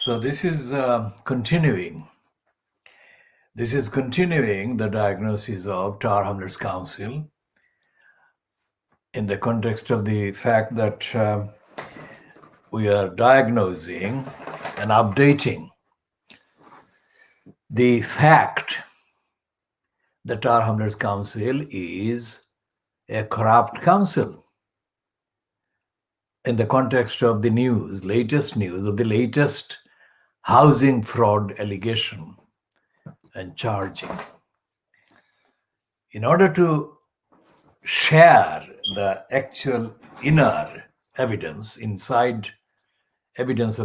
So this is continuing. This is continuing the diagnosis of Tower Hamlets Council in the context of the fact that we are diagnosing and updating the fact that Tower Hamlets Council is a corrupt council in the context of the latest news of the latest housing fraud allegation and charging. In order to share the actual inner evidence of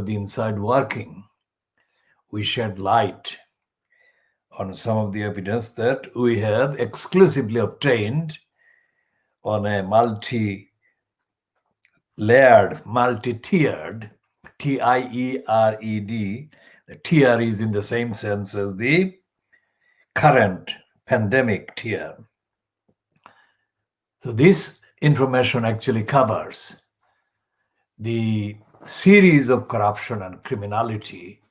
the inside working, we shed light on some of the evidence that we have exclusively obtained on a multi-tiered, T-I-E-R-E-D. The tier is in the same sense as the current pandemic tier. So this information actually covers the series of corruption and criminality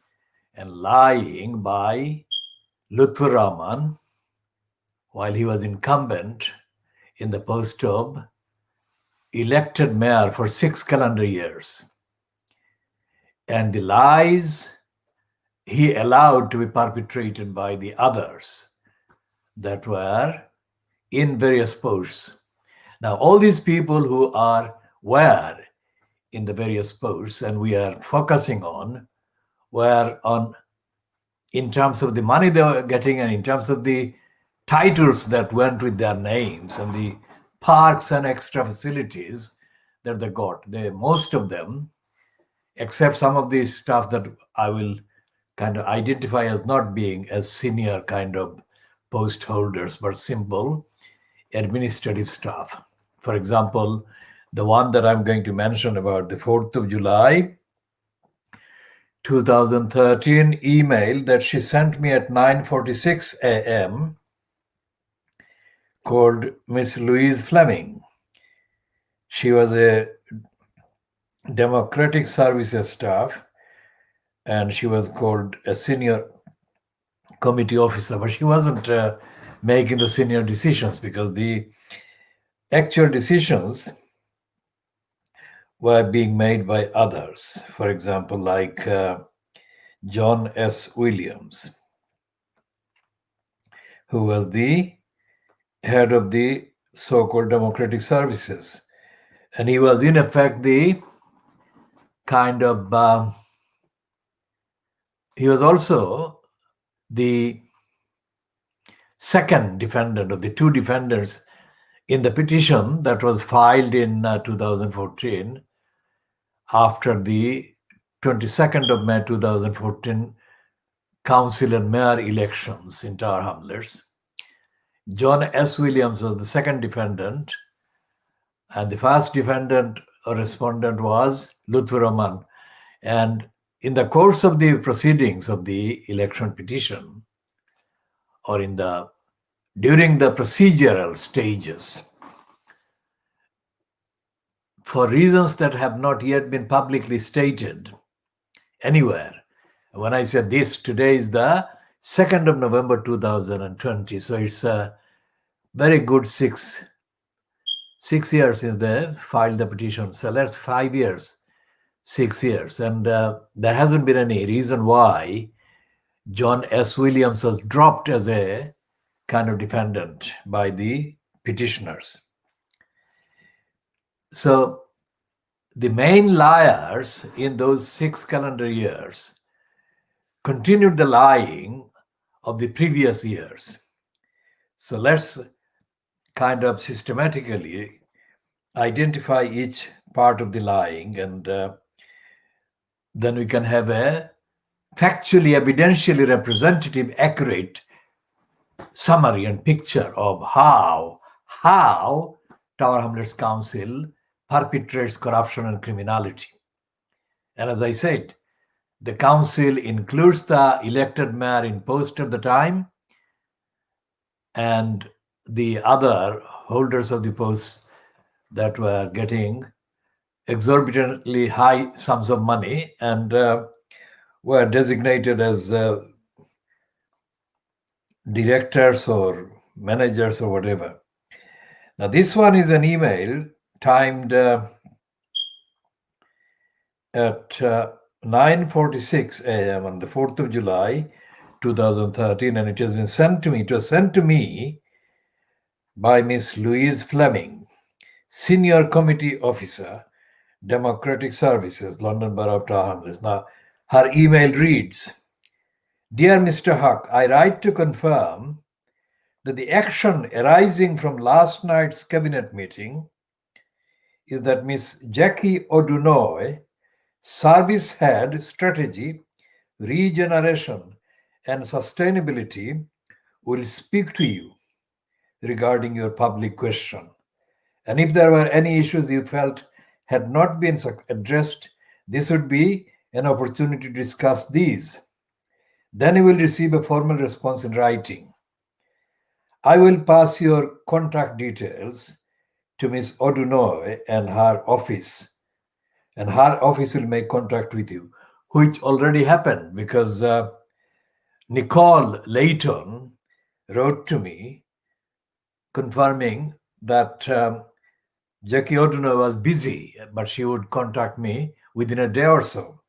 and lying by Lutfur Rahman while he was incumbent in the post of elected mayor for 6 calendar years, and the lies he allowed to be perpetrated by the others that were in various posts. Now, all these people who were in the various posts and we are focusing on were in terms of the money they were getting and in terms of the titles that went with their names and the parks and extra facilities that they got. Most of them, except some of the stuff that I will kind of identify as not being as senior kind of post holders, but simple administrative staff. For example, the one that I'm going to mention about the 4th of July, 2013 email that she sent me at 9:46 a.m. called Miss Louise Fleming. She was a Democratic Services staff and she was called a senior committee officer, but she wasn't making the senior decisions because the actual decisions were being made by others. For example, like John S. Williams, who was the head of the so-called Democratic Services. And he was in effect the kind of, he was also the second defendant of the two defendants in the petition that was filed in 2014 after the 22nd of May 2014 council and mayor elections in Tower Hamlets. John S. Williams was the second defendant, and the first defendant or respondent was Lutfur Rahman. And in the course of the proceedings of the election petition, or during the procedural stages, for reasons that have not yet been publicly stated anywhere. When I said this, today is the 2nd of November 2020, so it's a very good six years since they filed the petition. So that's 5 years, 6 years. And there hasn't been any reason why John S. Williams was dropped as a kind of defendant by the petitioners. So the main liars in those 6 calendar years continued the lying of the previous years. So let's kind of systematically identify each part of the lying, and then we can have a factually, evidentially representative, accurate summary and picture of how Tower Hamlets Council perpetrates corruption and criminality. And as I said, the council includes the elected mayor in post at the time and the other holders of the posts that were getting exorbitantly high sums of money and were designated as directors or managers or whatever. Now, this one is an email timed at 9:46 a.m. on the 4th of July, 2013, and it has been sent to me. It was sent to me by Miss Louise Fleming, Senior Committee Officer, Democratic Services, London Borough of Tower Hamlets. Now, her email reads, Dear Mr. Huck, I write to confirm that the action arising from last night's cabinet meeting is that Miss Jackie Odunoy, Service Head Strategy, Regeneration and Sustainability, will speak to you regarding your public question. And if there were any issues you felt had not been addressed, this would be an opportunity to discuss these. Then you will receive a formal response in writing. I will pass your contact details to Ms. Odunoy and her office will make contact with you, which already happened because Nicole Layton wrote to me confirming that Jackie Odunoy was busy, but she would contact me within a day or so,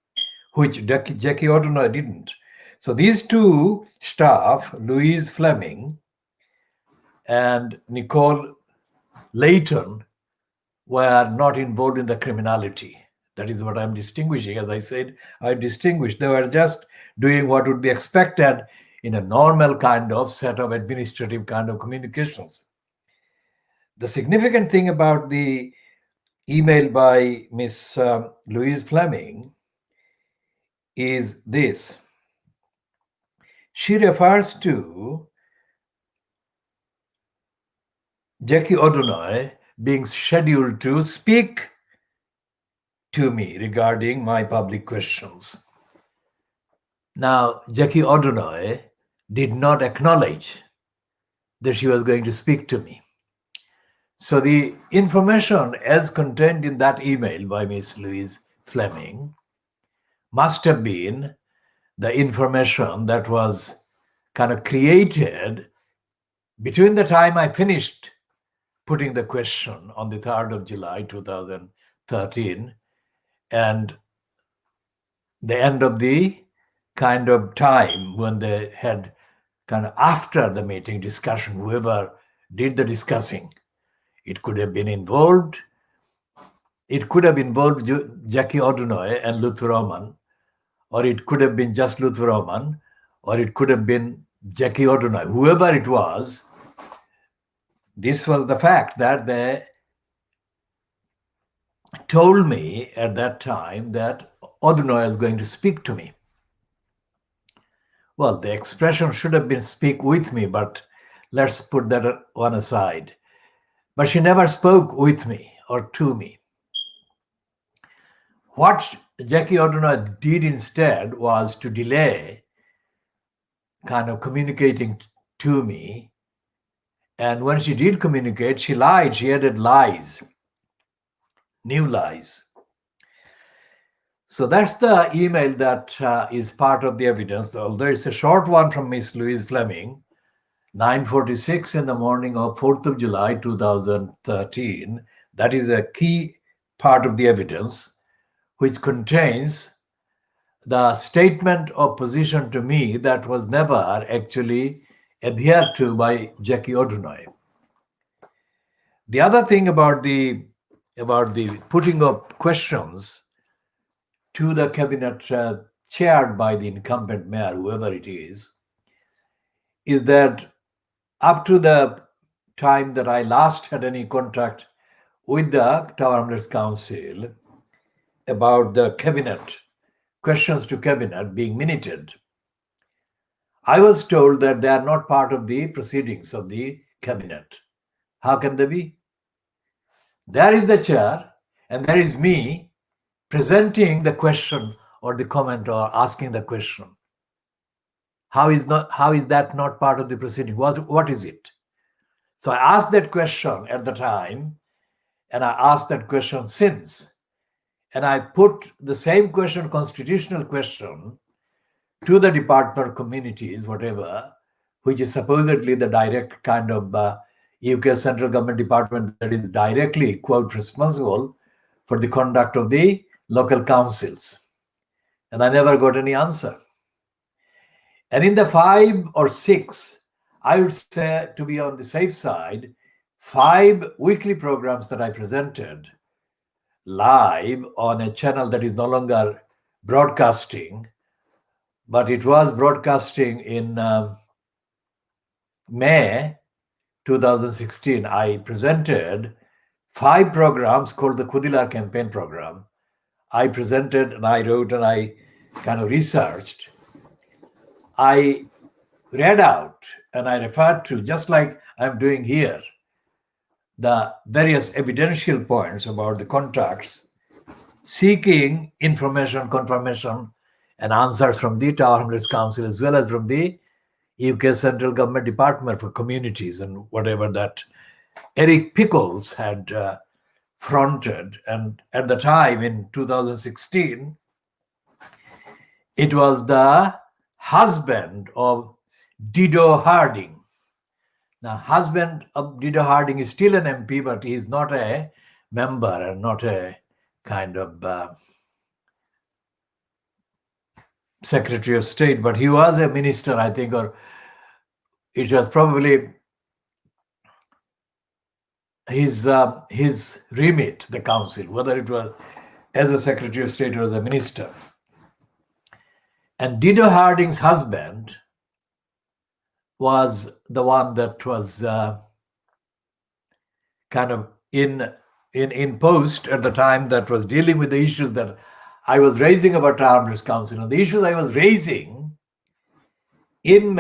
which Jackie Odunoy didn't. So these two staff, Louise Fleming and Nicole Layton, were not involved in the criminality. That is what I'm distinguishing. As I said, I distinguished. They were just doing what would be expected in a normal kind of set of administrative kind of communications. The significant thing about the email by Miss Louise Fleming is this. She refers to Jackie Odunoy being scheduled to speak to me regarding my public questions. Now, Jackie Odunoy did not acknowledge that she was going to speak to me. So the information as contained in that email by Miss Louise Fleming must have been the information that was kind of created between the time I finished putting the question on the 3rd of July 2013 and the end of the kind of time when they had kind of after the meeting discussion, whoever did the discussing. It could have been involved. It could have involved Jackie Odunoy and Luther Roman, or it could have been just Luther Roman, or it could have been Jackie Odunoy. Whoever it was, this was the fact that they told me at that time that Odunoy is going to speak to me. Well, the expression should have been speak with me, but let's put that one aside. But she never spoke with me or to me. What Jackie Odunoy did instead was to delay kind of communicating to me. And when she did communicate, she lied. She added lies, new lies. So that's the email that is part of the evidence. Although it's a short one from Miss Louise Fleming, 9:46 in the morning of 4th of July 2013. That is a key part of the evidence, which contains the statement of position to me that was never actually adhered to by Jackie Odunoy. The other thing about the putting up questions to the cabinet chaired by the incumbent mayor, whoever it is that up to the time that I last had any contact with the Tower Hamlets Council about the cabinet, questions to cabinet being minuted, I was told that they are not part of the proceedings of the cabinet. How can they be? There is the chair and there is me presenting the question or the comment or asking the question. How is that not part of the proceeding? What is it? So I asked that question at the time, and I asked that question since. And I put the same question, constitutional question, to the Department of Communities, whatever, which is supposedly the direct kind of UK central government department that is directly, quote, responsible for the conduct of the local councils. And I never got any answer. And in the 5 or 6, I would say, to be on the safe side, 5 weekly programs that I presented live on a channel that is no longer broadcasting, but it was broadcasting in May 2016. I presented 5 programs called the Kudilar Campaign Program. I presented and I wrote and I kind of researched. I read out and I referred to, just like I'm doing here, the various evidential points about the contacts, seeking information, confirmation, and answers from the Tower Hamlets Council as well as from the UK Central Government Department for Communities and whatever that Eric Pickles had fronted. And at the time in 2016, it was the husband of Dido Harding. Now, husband of Dido Harding is still an MP, but he is not a member and not a kind of Secretary of State, but he was a minister, I think, or it was probably his remit, the council, whether it was as a Secretary of State or as a minister. And Dido Harding's husband was the one that was kind of in post at the time, that was dealing with the issues that I was raising about Tower Hamlets Council. And the issues I was raising in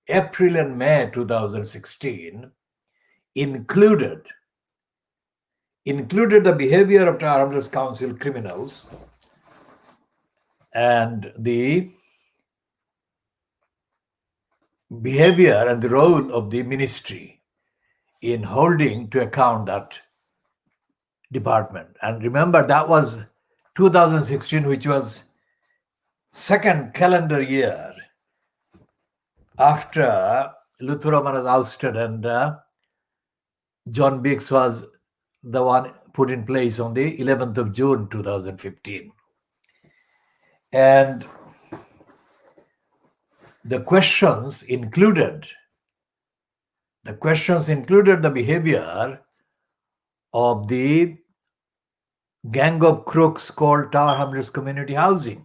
April and May 2016 included the behavior of Tower Hamlets Council criminals and the behavior and the role of the ministry in holding to account that department. And remember, that was 2016, which was second calendar year after Lutheraman was ousted and John Biggs was the one put in place on the 11th of June 2015. And the questions included the behavior of the gang of crooks called Tower Hamlets Community Housing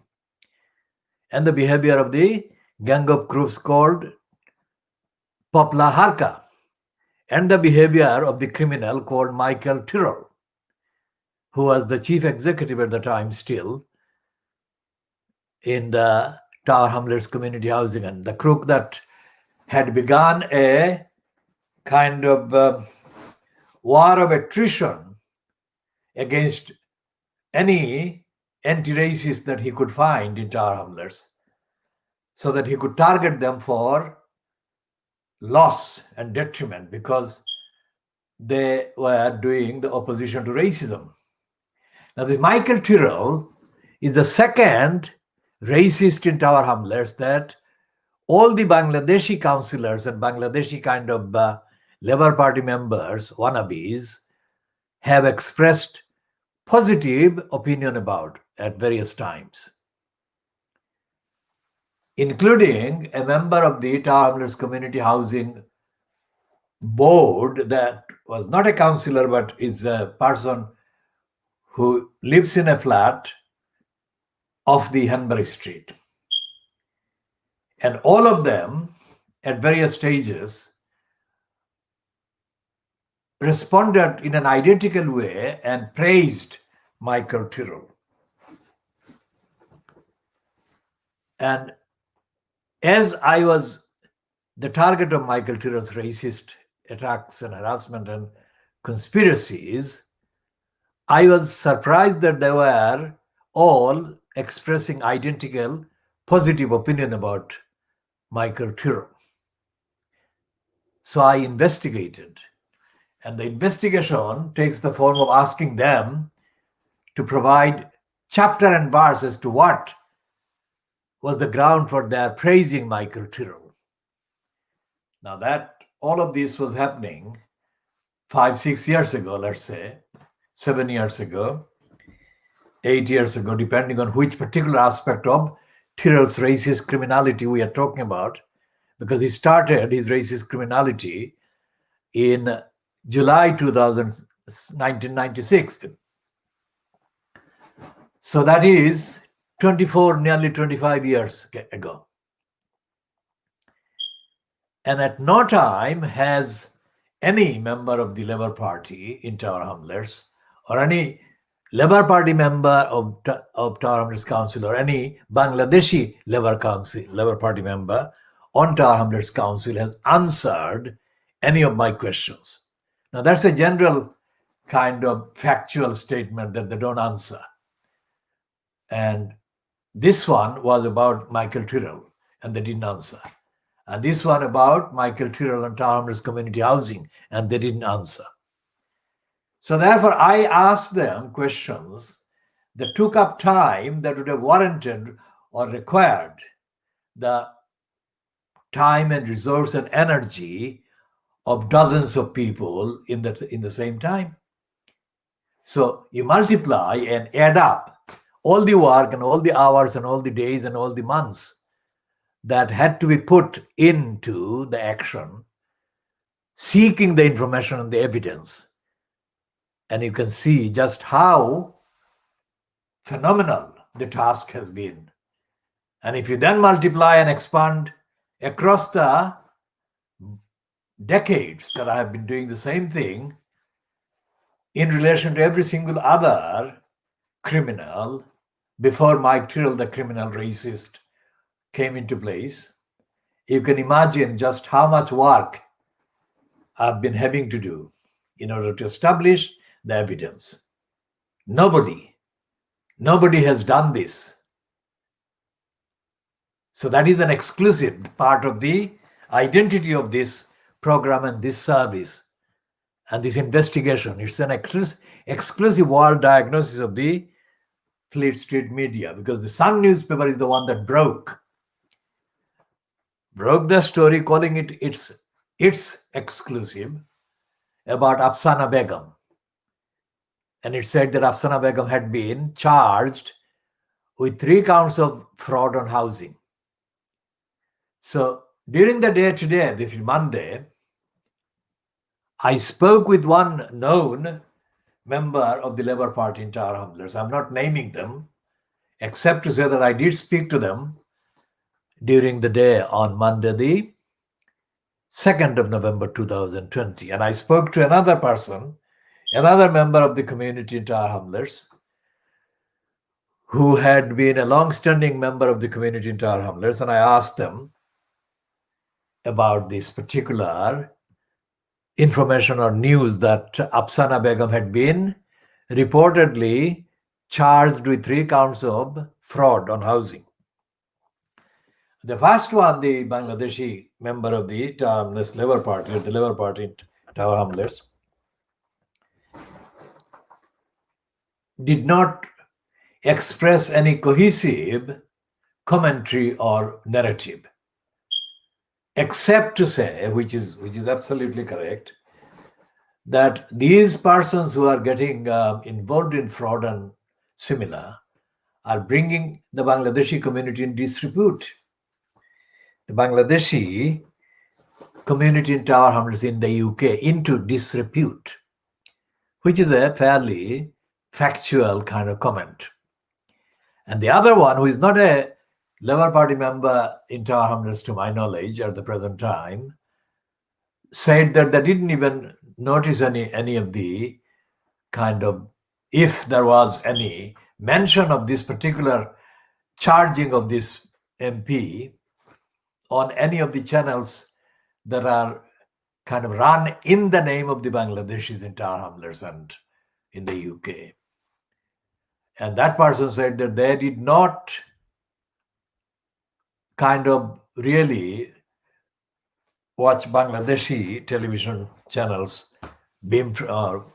and the behavior of the gang of crooks called Popla Harka and the behavior of the criminal called Michael Tyrrell, who was the chief executive at the time still in the Tower Hamlets Community Housing, and the crook that had begun a kind of war of attrition against any anti-racist that he could find in Tower Hamlets, so that he could target them for loss and detriment because they were doing the opposition to racism. Now, this Michael Tyrrell is the second racist in Tower Hamlets that all the Bangladeshi councillors and Bangladeshi kind of Labour Party members, wannabes, have expressed positive opinion about at various times, including a member of the Tower Hamlets Community Housing Board that was not a councillor but is a person who lives in a flat off the Hanbury Street. And all of them at various stages responded in an identical way and praised Michael Tyrrell. And as I was the target of Michael Tyrrell's racist attacks and harassment and conspiracies, I was surprised that they were all expressing identical positive opinion about Michael Tyrrell. So I investigated, and the investigation takes the form of asking them to provide chapter and verse as to what was the ground for their praising Michael Tyrrell. Now that all of this was happening 5-6 years ago, let's say 7 years ago, 8 years ago, depending on which particular aspect of Tyrrell's racist criminality we are talking about, because he started his racist criminality in July 1996. So that is 24, nearly 25 years ago. And at no time has any member of the Labour Party in Tower Hamlets, or any Labour Party member of Tower Hamlets Council, or any Bangladeshi Labour Party member on Tower Hamlets Council has answered any of my questions. Now that's a general kind of factual statement that they don't answer. And this one was about Michael Tyrrell, and they didn't answer. And this one about Michael Tyrrell and Tower Hamlets community housing, and they didn't answer. So therefore, I asked them questions that took up time that would have warranted or required the time and resource and energy of dozens of people in the same time. So you multiply and add up all the work and all the hours and all the days and all the months that had to be put into the action, seeking the information and the evidence. And you can see just how phenomenal the task has been. And if you then multiply and expand across the decades that I have been doing the same thing in relation to every single other criminal before Mike Tyrrell, the criminal racist, came into place, you can imagine just how much work I've been having to do in order to establish the evidence. Nobody has done this. So that is an exclusive part of the identity of this program and this service and this investigation. It's an exclusive world diagnosis of the Fleet Street media, because the Sun newspaper is the one that broke the story, calling it its exclusive about Afsana Begum. And it said that Afsana Begum had been charged with 3 counts of fraud on housing. So during the day today, this is Monday, I spoke with one known member of the Labour Party in Tower Hamlets. I'm not naming them, except to say that I did speak to them during the day on Monday, the 2nd of November 2020. And I spoke to another person, another member of the community in Tower Hamlets, who had been a long-standing member of the community in Tower Hamlets, and I asked them about this particular information or news that Afsana Begum had been reportedly charged with 3 counts of fraud on housing. The first one, the Bangladeshi member of the Tower Hamlets Labour Party, the Labour Party in Tower Hamlets, did not express any cohesive commentary or narrative, except to say, which is absolutely correct, that these persons who are getting involved in fraud and similar are bringing the Bangladeshi community in disrepute. The Bangladeshi community in Tower Hamlets in the UK into disrepute, which is a fairly factual kind of comment. And the other one, who is not a Labour Party member in Tower Hamlets to my knowledge at the present time, said that they didn't even notice any of the kind of, if there was any mention of this particular charging of this MP on any of the channels that are kind of run in the name of the Bangladeshis in Tower Hamlets and in the UK. And that person said that they did not kind of really watch Bangladeshi television channels being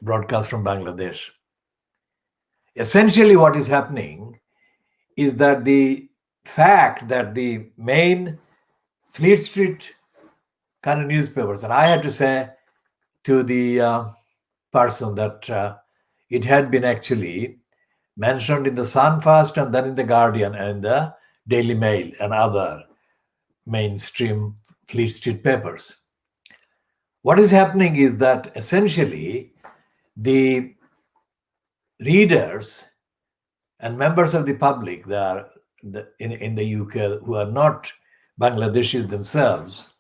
broadcast from Bangladesh. Essentially what is happening is that the fact that the main Fleet Street kind of newspapers, and I had to say to the person that it had been actually mentioned in the Sun first and then in the Guardian and the Daily Mail and other mainstream Fleet Street papers. What is happening is that essentially the readers and members of the public that are in the UK who are not Bangladeshis themselves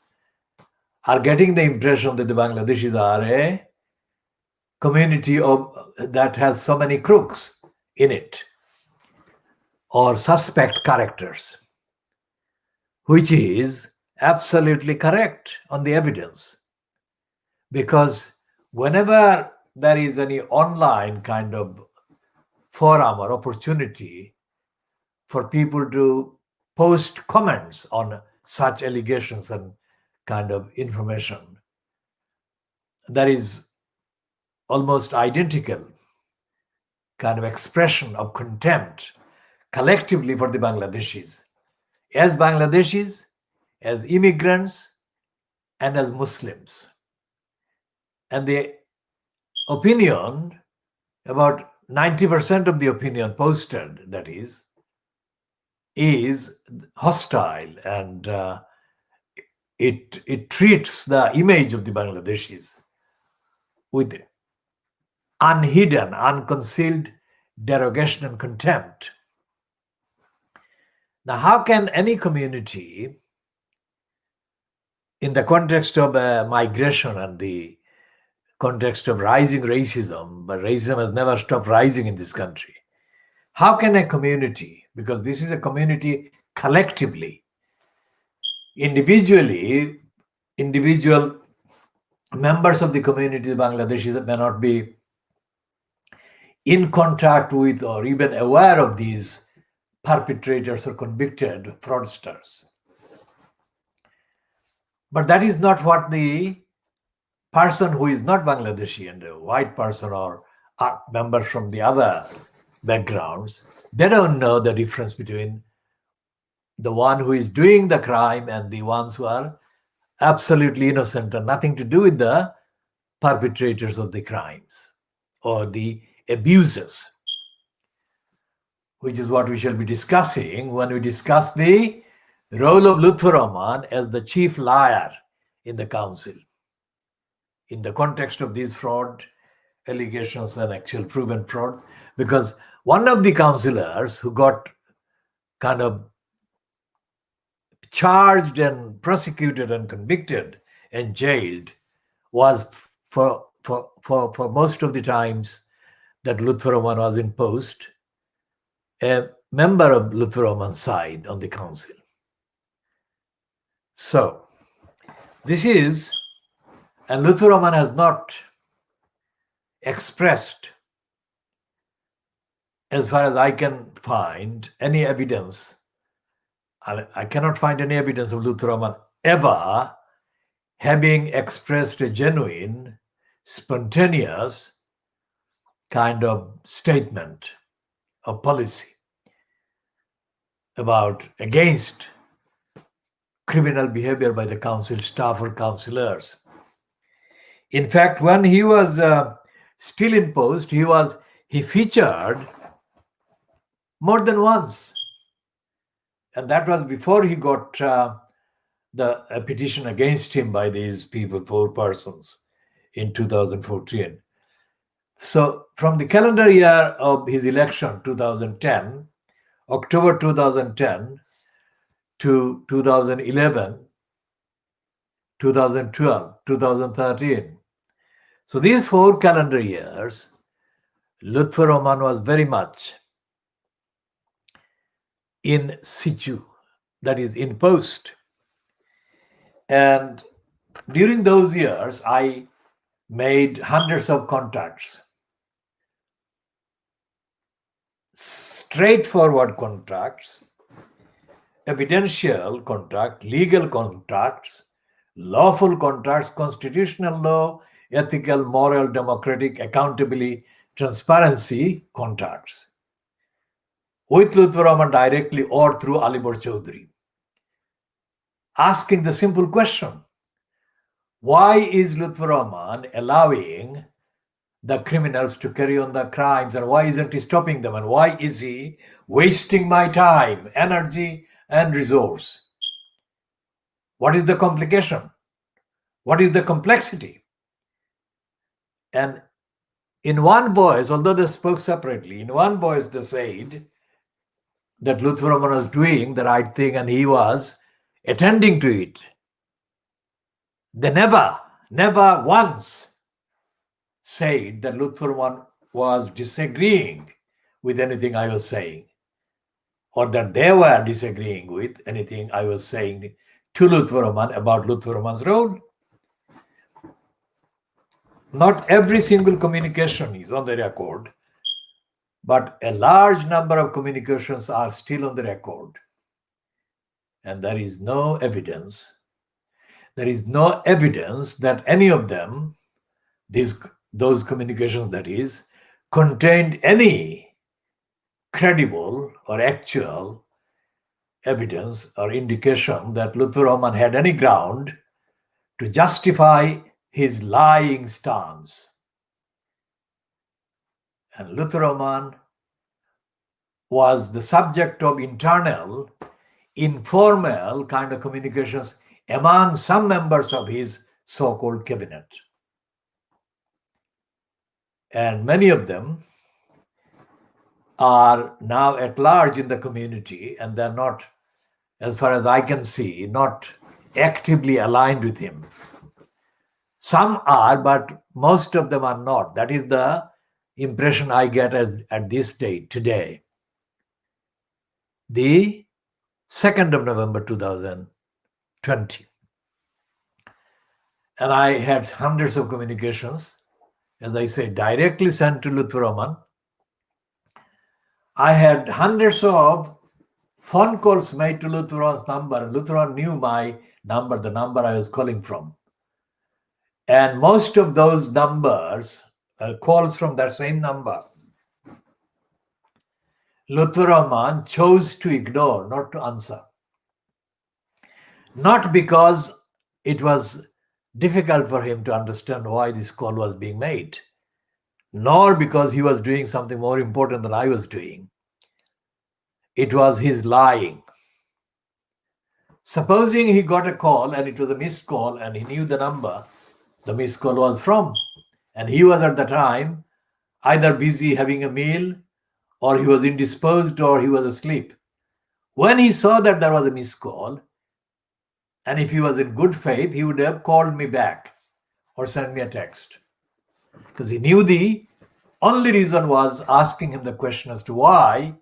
are getting the impression that the Bangladeshis are a community that has so many crooks in it or suspect characters, which is absolutely correct on the evidence. Because whenever there is any online kind of forum or opportunity for people to post comments on such allegations and kind of information, there is almost identical kind of expression of contempt collectively for the Bangladeshis, as immigrants, and as Muslims. And the opinion, about 90% of the opinion posted, that is hostile, and it treats the image of the Bangladeshis with unhidden, unconcealed derogation and contempt. Now, how can any community, in the context of migration and the context of rising racism, but racism has never stopped rising in this country, how can a community, because this is a community collectively, individual members of the community, Bangladeshis, may not be in contact with or even aware of these perpetrators or convicted fraudsters. But that is not what the person who is not Bangladeshi and a white person or members from the other backgrounds, they don't know the difference between the one who is doing the crime and the ones who are absolutely innocent and nothing to do with the perpetrators of the crimes or the abuses, which is what we shall be discussing when we discuss the role of Lutfur Rahman as the chief liar in the council in the context of these fraud allegations and actual proven fraud. Because one of the councillors who got kind of charged and prosecuted and convicted and jailed was for most of the times that Lutfur Rahman was in post, a member of Lutfur Rahman's side on the council. So this is, and Lutfur Rahman has not expressed, as far as I can find, any evidence. I cannot find any evidence of Lutfur Rahman ever having expressed a genuine, spontaneous kind of statement of policy against criminal behavior by the council staff or councillors. In fact, when he was still in post, he featured more than once. And that was before he got a petition against him by these people, 4 persons, in 2014. So from the calendar year of his election, 2010, October 2010 to 2011, 2012, 2013. So these 4 calendar years, Lutfur Rahman was very much in situ, that is in post. And during those years, I made hundreds of contacts, straightforward contacts, evidential contact, legal contacts, lawful contacts, constitutional law, ethical, moral, democratic, accountability, transparency contacts. with Lutfur Rahman directly or through Alibor Chaudhry, asking the simple question: why is Lutfur Rahman allowing the criminals to carry on the crimes, and why isn't he stopping them, and why is he wasting my time, energy, and resource? What is the complication? What is the complexity? And in one voice, although they spoke separately, in one voice they said that Lutfur Rahman was doing the right thing and he was attending to it. They never once said that Lutfur Rahman was disagreeing with anything I was saying, or that they were disagreeing with anything I was saying to Lutfur Rahman about Lutfur Rahman's role. Not every single communication is on the record, but a large number of communications are still on the record. And there is no evidence. There is no evidence that any of them, those communications that is, contained any credible or actual evidence or indication that Lutfur Rahman had any ground to justify his lying stance. And Lutfur Rahman was the subject of internal, informal kind of communications among some members of his so-called cabinet. And many of them are now at large in the community, and they're not, as far as I can see, not actively aligned with him. Some are, but most of them are not. That is the impression I get at this date, today, the 2nd of November 2020. And I had hundreds of communications, as I say, directly sent to Lutfur Rahman. I had hundreds of phone calls made to Lutfur Rahman's number, and Lutfur Rahman knew my number, the number I was calling from. And most of those numbers, calls from that same number, Lutfur Rahman chose to ignore, not to answer. Not because it was difficult for him to understand why this call was being made, nor because he was doing something more important than I was doing. It was his lying. Supposing he got a call and it was a missed call and he knew the number the missed call was from, and he was at the time either busy having a meal, or he was indisposed, or he was asleep. When he saw that there was a missed call, and if he was in good faith, he would have called me back or sent me a text, because he knew the only reason was asking him the question as to why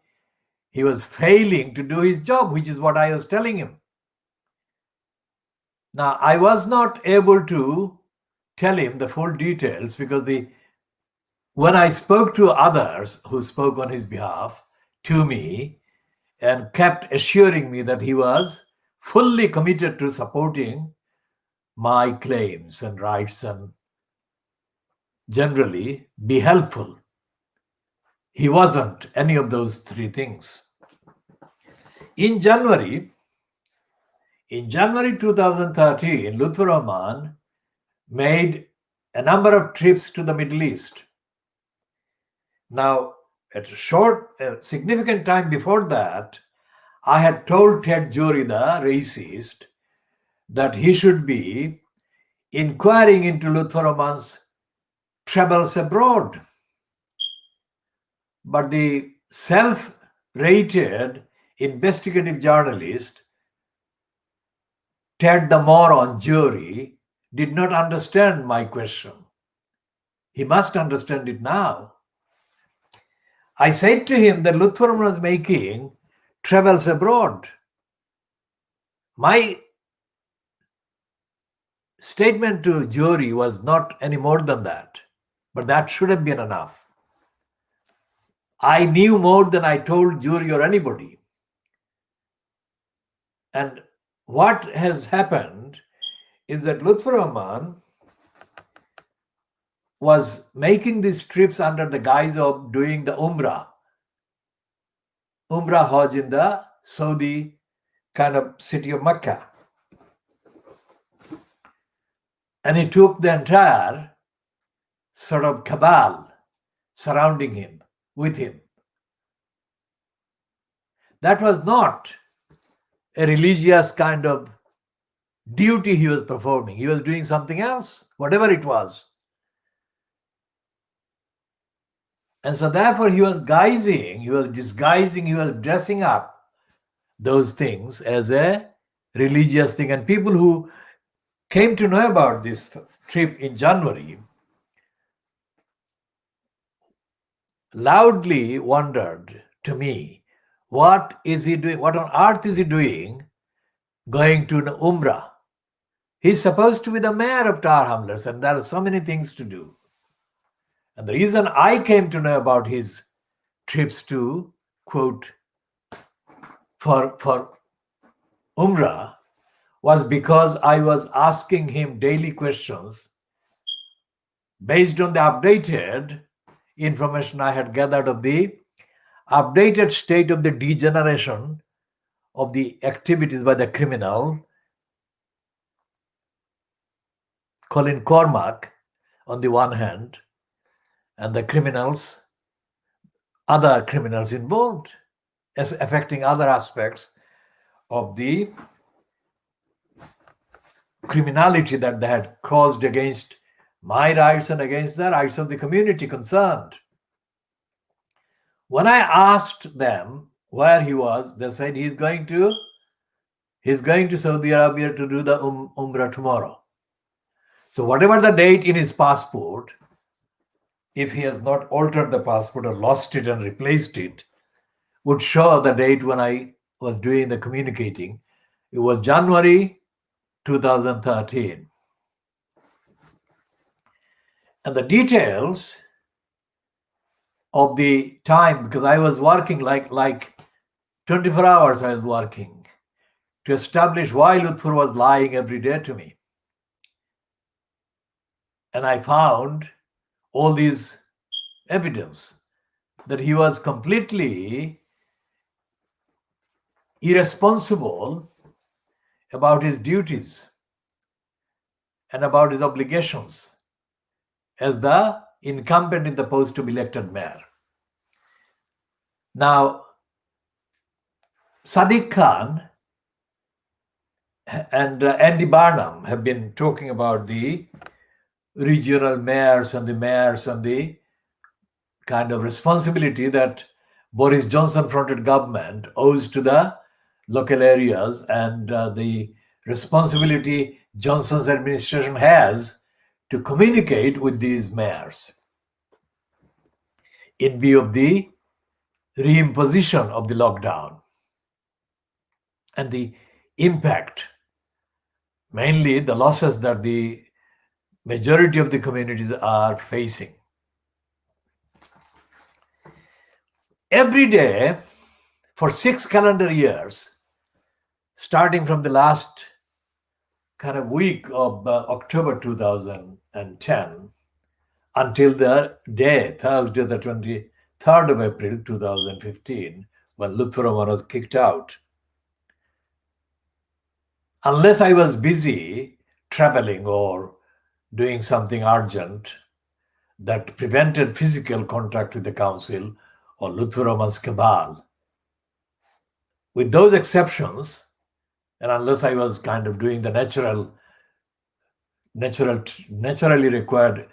he was failing to do his job, which is what I was telling him. Now, I was not able to tell him the full details, because when I spoke to others who spoke on his behalf to me and kept assuring me that he was fully committed to supporting my claims and rights and generally be helpful, he wasn't any of those three things. In January 2013, Lutfur Rahman made a number of trips to the Middle East. Now, at a significant time before that, I had told Ted Jory, the racist, that he should be inquiring into Lutfur Rahman's travels abroad. But the self-rated investigative journalist, Ted the moron Jory, did not understand my question. He must understand it now. I said to him that Lutfur Rahman was making travels abroad. My statement to Jory was not any more than that, but that should have been enough. I knew more than I told Jory or anybody. And what has happened is that Lutfur Rahman was making these trips under the guise of doing the Umrah. Umrah Hajj in the Saudi kind of city of Mecca. And he took the entire sort of cabal surrounding him, with him. That was not a religious kind of duty he was performing. He was doing something else, whatever it was. And so therefore he was guising, he was disguising, he was dressing up those things as a religious thing. And people who came to know about this trip in January loudly wondered to me, what is he doing? What on earth is he doing going to the Umrah? He's supposed to be the mayor of Tar Hamlets, and there are so many things to do. And the reason I came to know about his trips to, quote, for Umrah was because I was asking him daily questions based on the updated information I had gathered of the updated state of the degeneration of the activities by the criminal Colin Cormack on the one hand, and the criminals, other criminals involved, as affecting other aspects of the criminality that they had caused against my rights and against the rights of the community concerned. When I asked them where he was, they said he's going to Saudi Arabia to do the Umrah tomorrow. So whatever the date in his passport, if he has not altered the passport or lost it and replaced it, would show the date when I was doing the communicating. It was January 2013. And the details of the time, because I was working like 24 hours I was working to establish why Lutfur was lying every day to me. And I found all these evidence that he was completely irresponsible about his duties and about his obligations as the incumbent in the post of elected mayor. Now, Sadiq Khan and Andy Barnum have been talking about the regional mayors and the kind of responsibility that Boris Johnson fronted government owes to the local areas, and the responsibility Johnson's administration has to communicate with these mayors in view of the reimposition of the lockdown and the impact, mainly the losses that the majority of the communities are facing. Every day for 6 calendar years, starting from the last kind of week of October 2010 until the day, Thursday, the 23rd of April 2015, when Lutfur Rahman was kicked out. Unless I was busy traveling or doing something urgent that prevented physical contact with the council or Lutfur Rahman's cabal, with those exceptions, and unless I was kind of doing the naturally required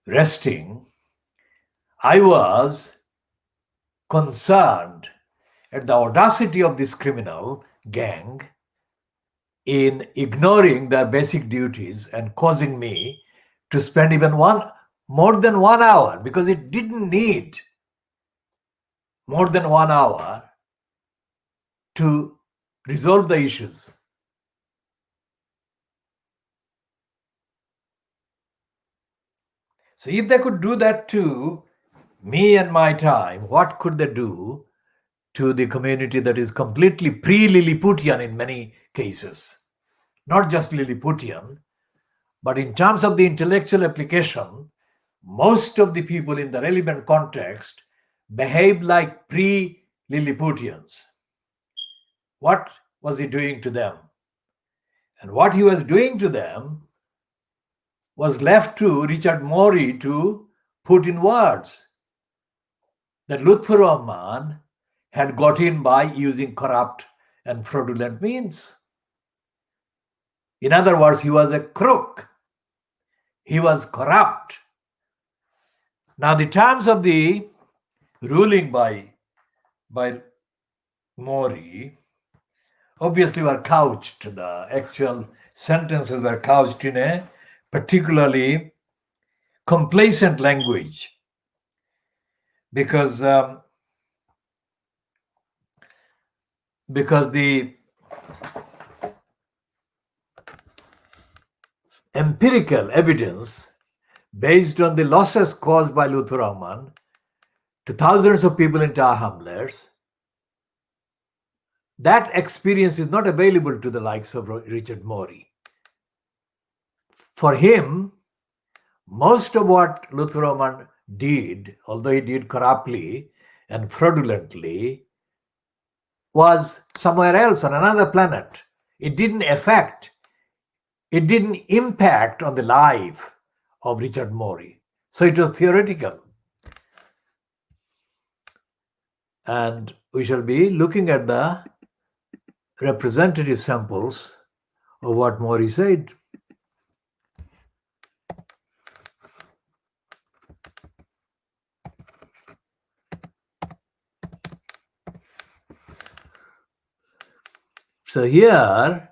resting, I was concerned at the audacity of this criminal gang in ignoring their basic duties and causing me to spend even more than 1 hour, because it didn't need more than 1 hour to resolve the issues. So if they could do that to me and my time, what could they do to the community that is completely pre-Lilliputian in many cases? Not just Lilliputian, but in terms of the intellectual application, most of the people in the relevant context behaved like pre Lilliputians. What was he doing to them? And what he was doing to them was left to Richard Morey to put in words. That Lutfur Rahman had got in by using corrupt and fraudulent means. In other words, he was a crook. He was corrupt. Now, the terms of the ruling by Morey obviously were couched. The actual sentences were couched in a particularly complacent language because the empirical evidence based on the losses caused by Lutfur Rahman to thousands of people in tar hamlets, that experience is not available to the likes of Richard Morey. For him, most of what Lutfur Rahman did, although he did corruptly and fraudulently, was somewhere else on another planet. It didn't impact on the life of Richard Morey. So it was theoretical. And we shall be looking at the representative samples of what Morey said. So here,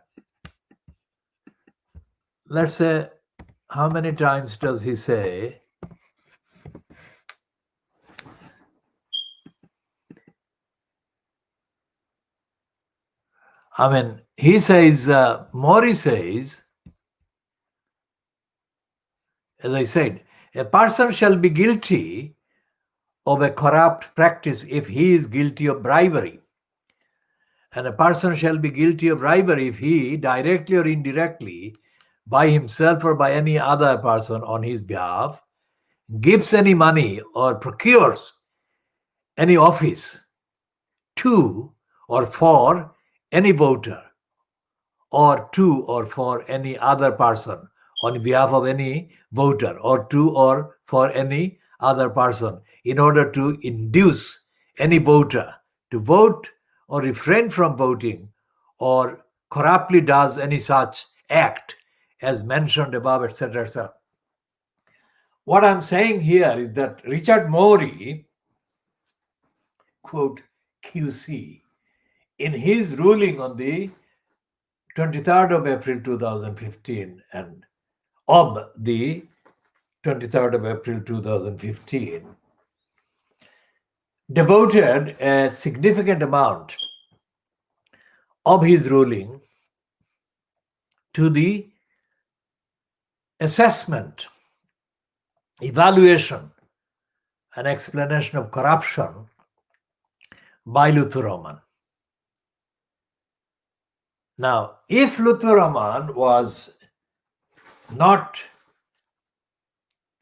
let's say, how many times does he say? I mean, he says, Morey says, as I said, a person shall be guilty of a corrupt practice if he is guilty of bribery. And a person shall be guilty of bribery if he, directly or indirectly, by himself or by any other person on his behalf, gives any money or procures any office to or for any voter or to or for any other person on behalf of any voter or to or for any other person in order to induce any voter to vote or refrain from voting or corruptly does any such act as mentioned above, etc., etc. What I'm saying here is that Richard Morey, quote, QC, in his ruling on the 23rd of April 2015 and of the 23rd of April 2015, devoted a significant amount of his ruling to the assessment, evaluation, and explanation of corruption by Lutfur Rahman. Now, if Lutfur Rahman was not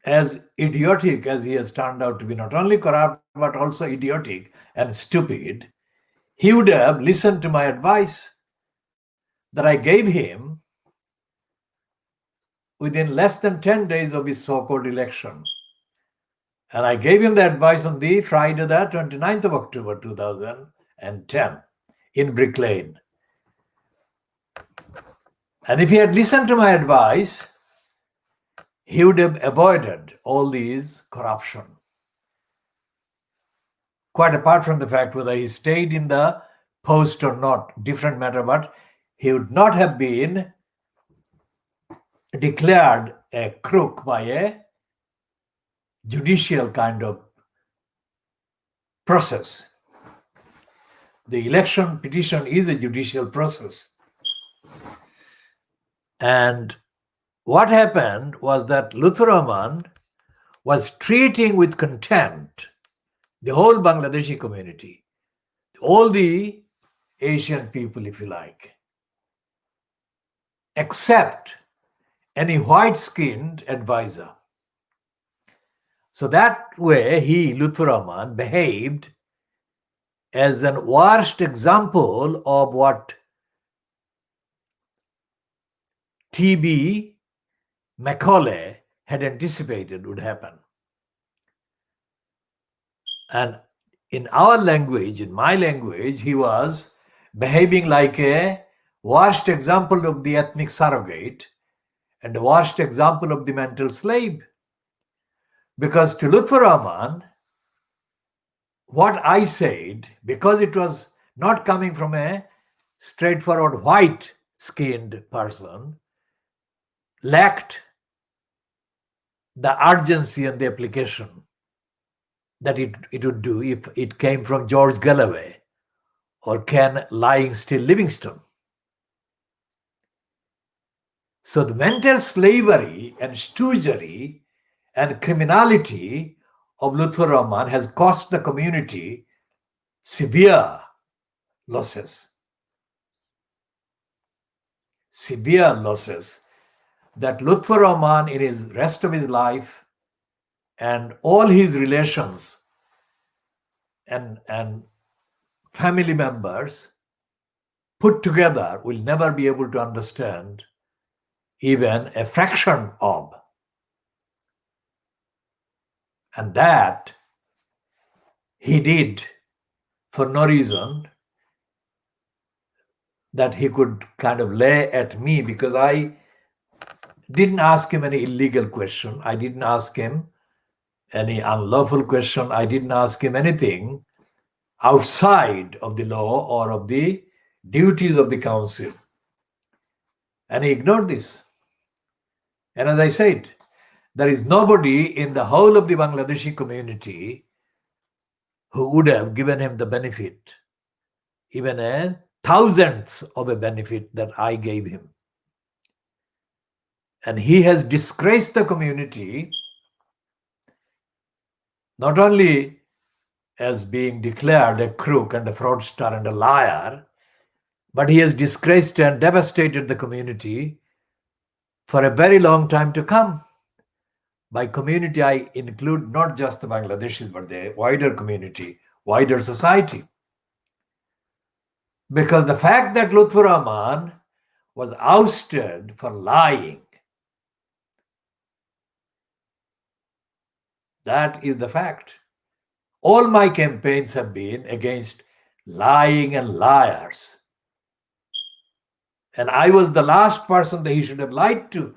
as idiotic as he has turned out to be, not only corrupt, but also idiotic and stupid, he would have listened to my advice that I gave him within less than 10 days of his so-called election. And I gave him the advice on the Friday, the 29th of October 2010 in Brick Lane. And if he had listened to my advice, he would have avoided all these corruption. Quite apart from the fact whether he stayed in the post or not, different matter, but he would not have been declared a crook by a judicial kind of process. The election petition is a judicial process. And what happened was that Lutfur Rahman was treating with contempt the whole Bangladeshi community, all the Asian people, if you like, except any white-skinned advisor. So that way he, Lutfur Rahman, behaved as an worst example of what T.B. Macaulay had anticipated would happen. And in our language, in my language, he was behaving like a worst example of the ethnic surrogate and the worst example of the mental slave. Because to Lutfur Rahman, what I said, because it was not coming from a straightforward white skinned person, lacked the urgency and the application that it would do if it came from George Galloway or Ken Lying Still Livingstone. So the mental slavery and stoogery and criminality of Lutfur Rahman has cost the community severe losses. Severe losses that Lutfur Rahman in his rest of his life and all his relations and family members put together will never be able to understand even a fraction of. And that he did for no reason that he could kind of lay at me, because I didn't ask him any illegal question. I didn't ask him any unlawful question. I didn't ask him anything outside of the law or of the duties of the council. And he ignored this. And as I said, there is nobody in the whole of the Bangladeshi community who would have given him the benefit, even a thousandth of a benefit that I gave him. And he has disgraced the community, not only as being declared a crook and a fraudster and a liar, but he has disgraced and devastated the community for a very long time to come. By community, I include not just the Bangladeshis, but the wider community, wider society. Because the fact that Lutfur Rahman was ousted for lying, that is the fact. All my campaigns have been against lying and liars. And I was the last person that he should have lied to.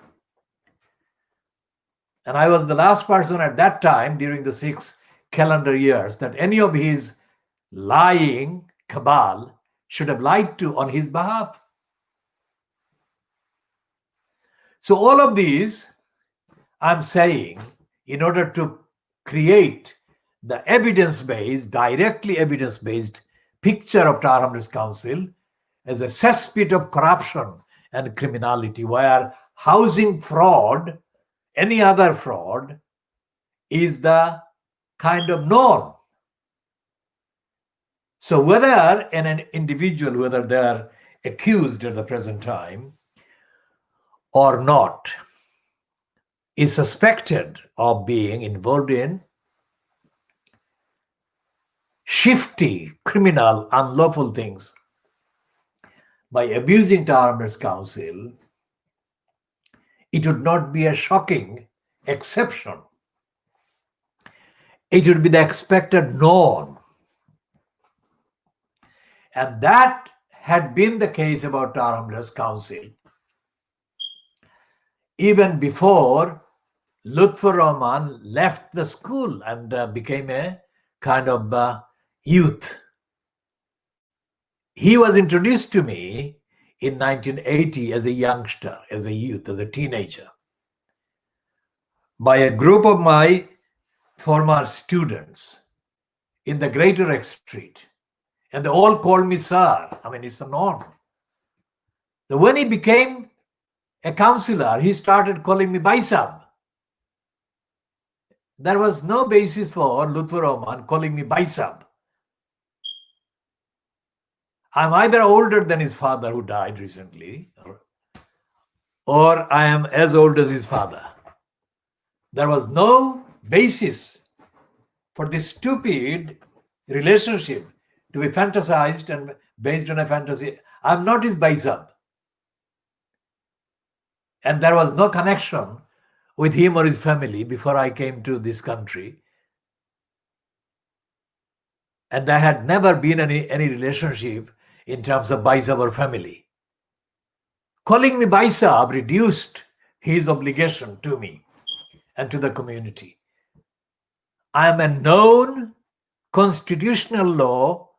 And I was the last person at that time, during the 6 calendar years, that any of his lying cabal should have lied to on his behalf. So all of these, I'm saying, in order to create the evidence-based, directly evidence-based picture of Tower Hamlets Council as a cesspit of corruption and criminality, where housing fraud, any other fraud, is the kind of norm. So whether an individual, whether they are accused at the present time or not, is suspected of being involved in shifty, criminal, unlawful things by abusing Tower Hamlets Council, it would not be a shocking exception. It would be the expected norm. And that had been the case about Tower Hamlets Council even before Lutfur Rahman left the school and became a kind of youth. He was introduced to me in 1980 as a youngster, as a youth, as a teenager, by a group of my former students in the Greater X Street. And they all called me sir. I mean, it's a norm. So when he became a councillor, he started calling me Baisab. There was no basis for Lutfur Rahman calling me Baisab. I'm either older than his father, who died recently, or I am as old as his father. There was no basis for this stupid relationship to be fantasized and based on a fantasy. I'm not his Baisab. And there was no connection with him or his family before I came to this country. And there had never been any relationship in terms of Baisab or family. Calling me Baisab reduced his obligation to me and to the community. I am a known constitutional law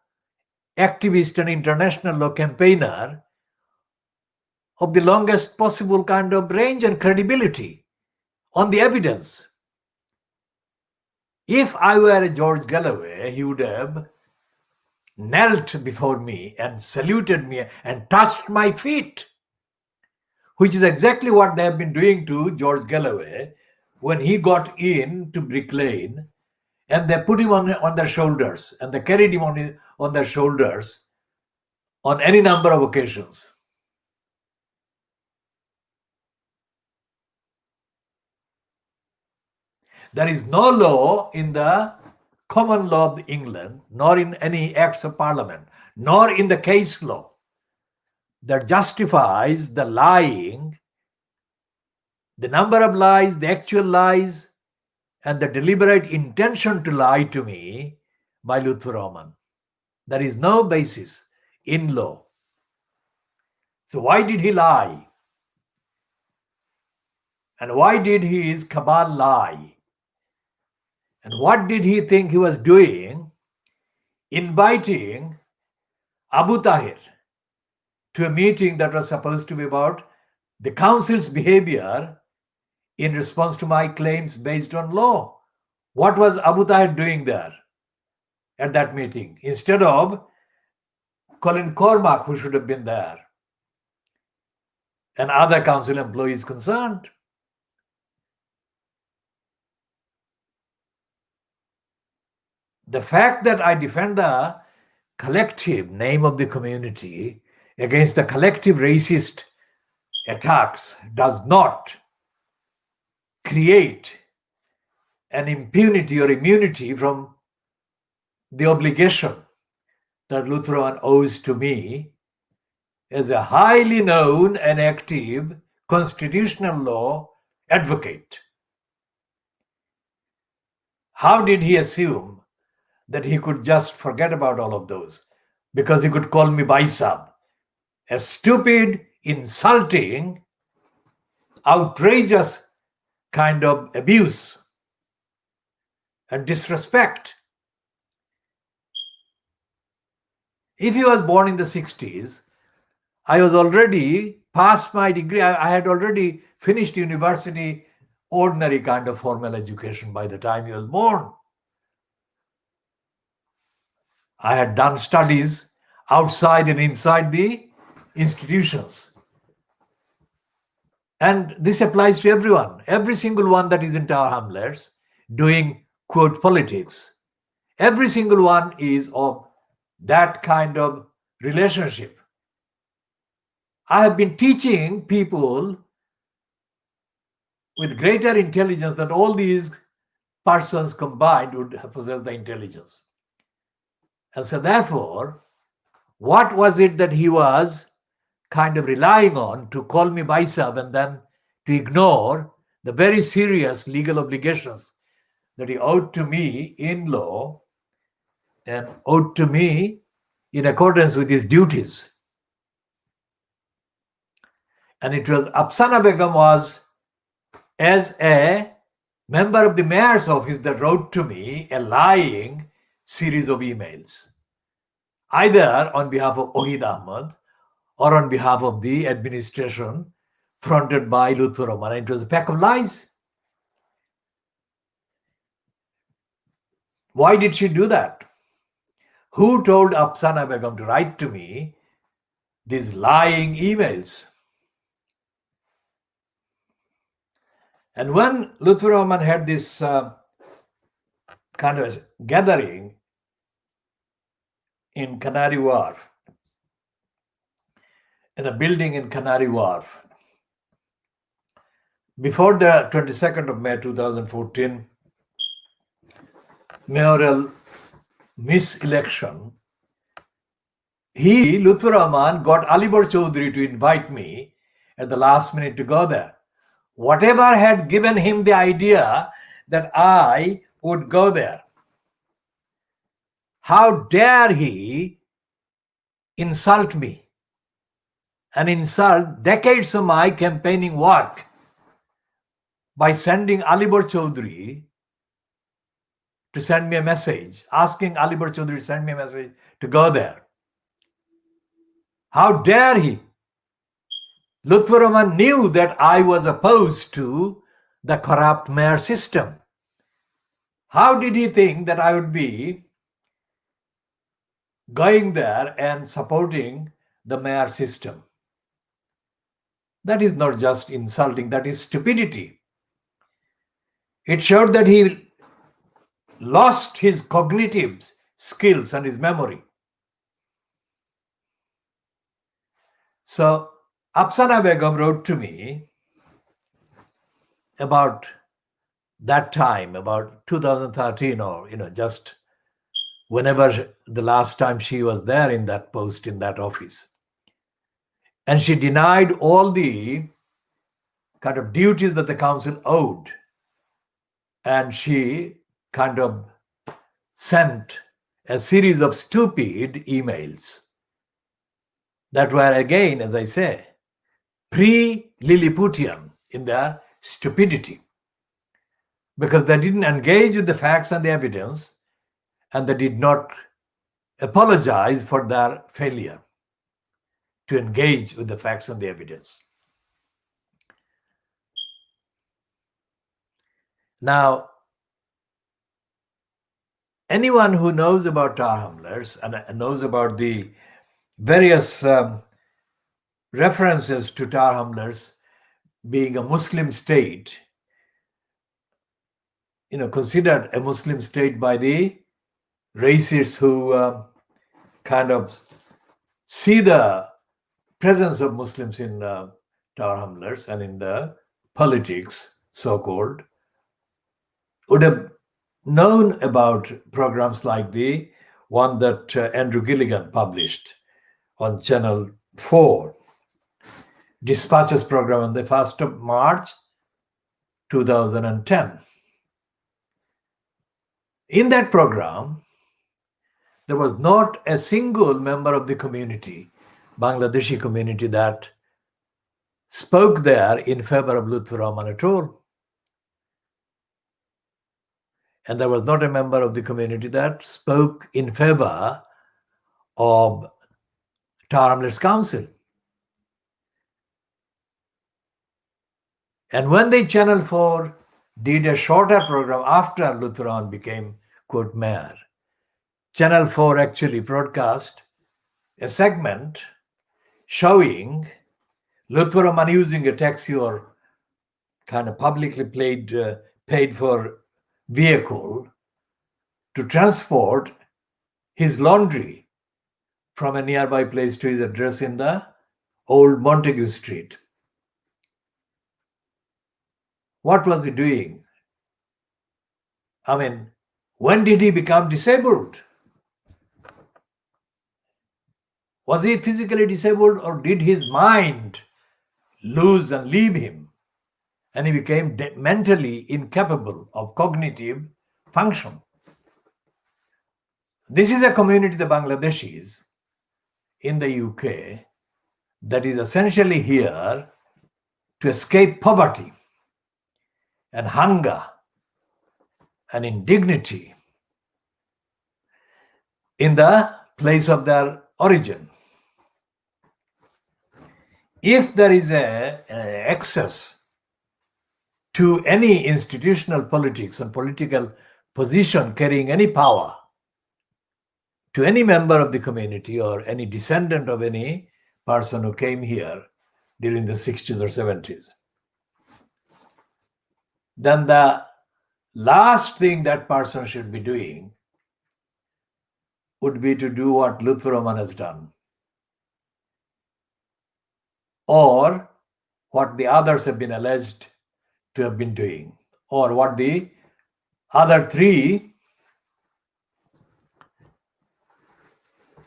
activist and international law campaigner of the longest possible kind of range and credibility on the evidence. If I were a George Galloway, he would have knelt before me and saluted me and touched my feet, which is exactly what they have been doing to George Galloway when he got in to Brick Lane, and they put him on their shoulders and they carried him on their shoulders on any number of occasions. There is no law in the common law of England, nor in any acts of parliament, nor in the case law that justifies the lying, the number of lies, the actual lies, and the deliberate intention to lie to me by Lutfur Rahman. There is no basis in law. So why did he lie? And why did his cabal lie? And what did he think he was doing, inviting Abu Tahir to a meeting that was supposed to be about the council's behavior in response to my claims based on law? What was Abu Tahir doing there at that meeting instead of Colin Cormack, who should have been there, and other council employees concerned? The fact that I defend the collective name of the community against the collective racist attacks does not create an impunity or immunity from the obligation that Lutfur Rahman owes to me as a highly known and active constitutional law advocate. How did he assume that he could just forget about all of those because he could call me Baisab? A stupid, insulting, outrageous kind of abuse and disrespect. If he was born in the 60s, I was already past my degree. I had already finished university, ordinary kind of formal education by the time he was born. I had done studies outside and inside the institutions. And this applies to everyone, every single one that is in Tower Hamlets doing quote politics. Every single one is of that kind of relationship. I have been teaching people with greater intelligence than all these persons combined would possess the intelligence. And so therefore, what was it that he was kind of relying on to call me Baisab and then to ignore the very serious legal obligations that he owed to me in law and owed to me in accordance with his duties? And it was Afsana Begum was, as a member of the mayor's office, that wrote to me a lying series of emails, either on behalf of Ohid Ahmed or on behalf of the administration fronted by Lutfur Rahman. It was a pack of lies. Why did she do that? Who told Afsana Begum to write to me these lying emails? And when Lutfur Rahman had this kind of gathering in Canary Wharf, in a building in Canary Wharf, before the 22nd of May 2014 mayoral miselection, Lutfur Rahman, got Alibor Chaudhry to invite me at the last minute to go there. Whatever had given him the idea that I would go there. How dare he insult me and insult decades of my campaigning work by sending Alibor Chaudhry to send me a message, asking Alibor Chaudhry to send me a message to go there. How dare he? Lutfur Rahman knew that I was opposed to the corrupt mayor system. How did he think that I would be going there and supporting the mayor system? That is not just insulting, that is stupidity. It showed that he lost his cognitive skills and his memory. So Afsana Begum wrote to me about that time, about 2013, or just whenever the last time she was there in that post, in that office. And she denied all the kind of duties that the council owed. And she kind of sent a series of stupid emails that were, again, as I say, pre-Lilliputian in their stupidity, because they didn't engage with the facts and the evidence, and they did not apologize for their failure to engage with the facts and the evidence. Now, anyone who knows about tar hamlers and knows about the various references to tar hamlers being a Muslim state, considered a Muslim state by the racists who kind of see the presence of Muslims in tar hamlers and in the politics, so-called, would have known about programs like the one that Andrew Gilligan published on Channel 4, Dispatches program on the 1st of March 2010. In that program, there was not a single member of the community, Bangladeshi community, that spoke there in favor of Lutfur Rahman at all. And there was not a member of the community that spoke in favor of Tar Hamlets Council. And when the Channel 4 did a shorter program after Lutfur Rahman became, quote, mayor, Channel 4 actually broadcast a segment showing Lutfur Rahman using a taxi or kind of publicly paid for vehicle to transport his laundry from a nearby place to his address in the old Montague Street. What was he doing? I mean, when did he become disabled? Was he physically disabled, or did his mind lose and leave him, and he became mentally incapable of cognitive function? This is a community, the Bangladeshis in the UK, that is essentially here to escape poverty and hunger and indignity in the place of their origin. If there is an access to any institutional politics and political position carrying any power to any member of the community or any descendant of any person who came here during the 60s or 70s, then the last thing that person should be doing would be to do what Lutfur Rahman has done, or what the others have been alleged to have been doing, or what the other three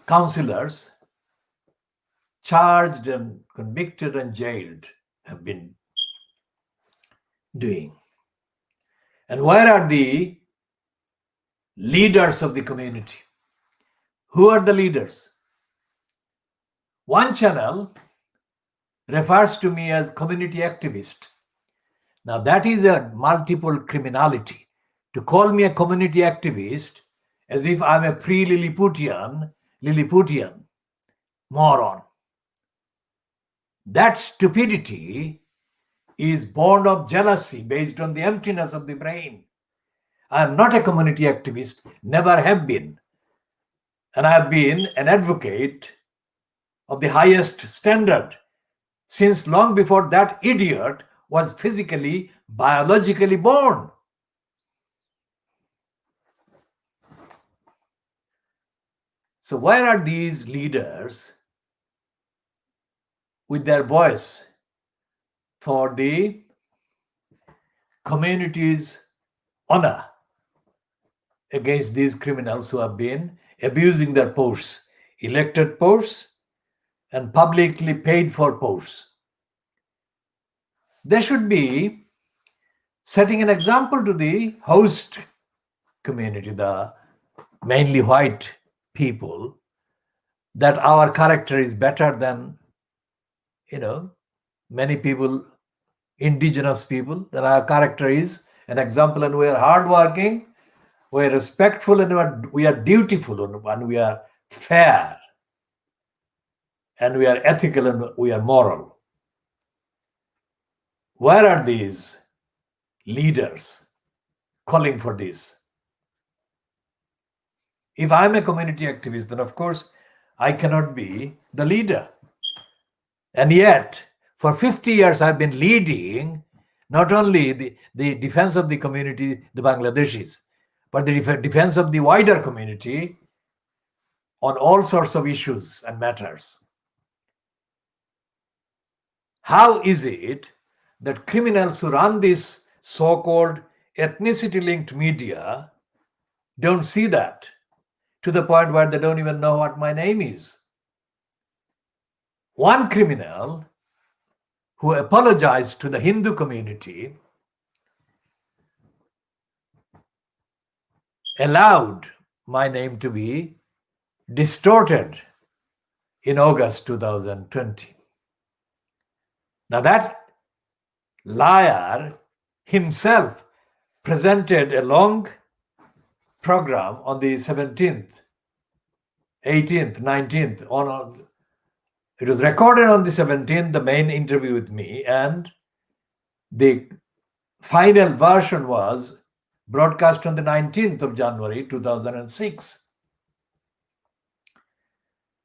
councillors charged and convicted and jailed have been doing. And where are the leaders of the community? Who are the leaders? One channel refers to me as community activist. Now that is a multiple criminality. To call me a community activist as if I'm a pre-Lilliputian moron. That stupidity is born of jealousy based on the emptiness of the brain. I am not a community activist, never have been. And I have been an advocate of the highest standard since long before that idiot was physically, biologically born. So where are these leaders with their voice for the community's honor against these criminals who have been abusing their posts, elected posts and publicly paid for posts? They should be setting an example to the host community, the mainly white people, that our character is better than, many people, indigenous people, that our character is an example and we are hardworking, we are respectful and we are dutiful and we are fair and we are ethical and we are moral. Where are these leaders calling for this? If I'm a community activist, then of course I cannot be the leader. And yet, for 50 years, I've been leading not only the defense of the community, the Bangladeshis, but the defense of the wider community on all sorts of issues and matters. How is it that criminals who run this so-called ethnicity-linked media don't see that, to the point where they don't even know what my name is? One criminal who apologized to the Hindu community allowed my name to be distorted in August 2020. Now that liar himself presented a long program on the 17th, 18th, 19th. It was recorded on the 17th, the main interview with me, and the final version was broadcast on the 19th of January 2006.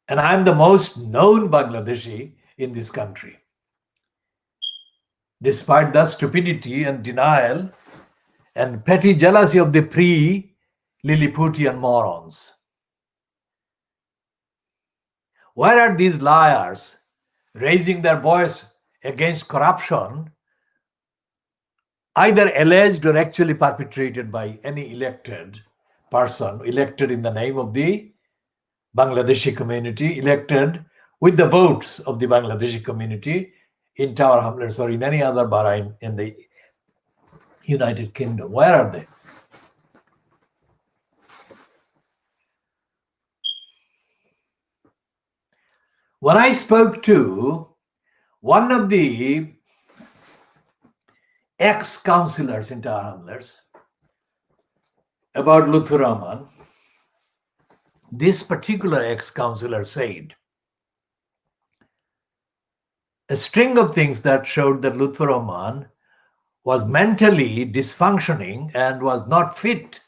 And I'm the most known Bangladeshi in this country, despite the stupidity and denial and petty jealousy of the pre-Lilliputian morons. Where are these liars raising their voice against corruption, either alleged or actually perpetrated by any elected person, elected in the name of the Bangladeshi community, elected with the votes of the Bangladeshi community in Tower Hamlets or in any other borough in the United Kingdom? Where are they? When I spoke to one of the ex-councillors in Tower Hamlets about Lutfur Rahman, this particular ex-councillor said a string of things that showed that Lutfur Rahman was mentally dysfunctioning and was not fit.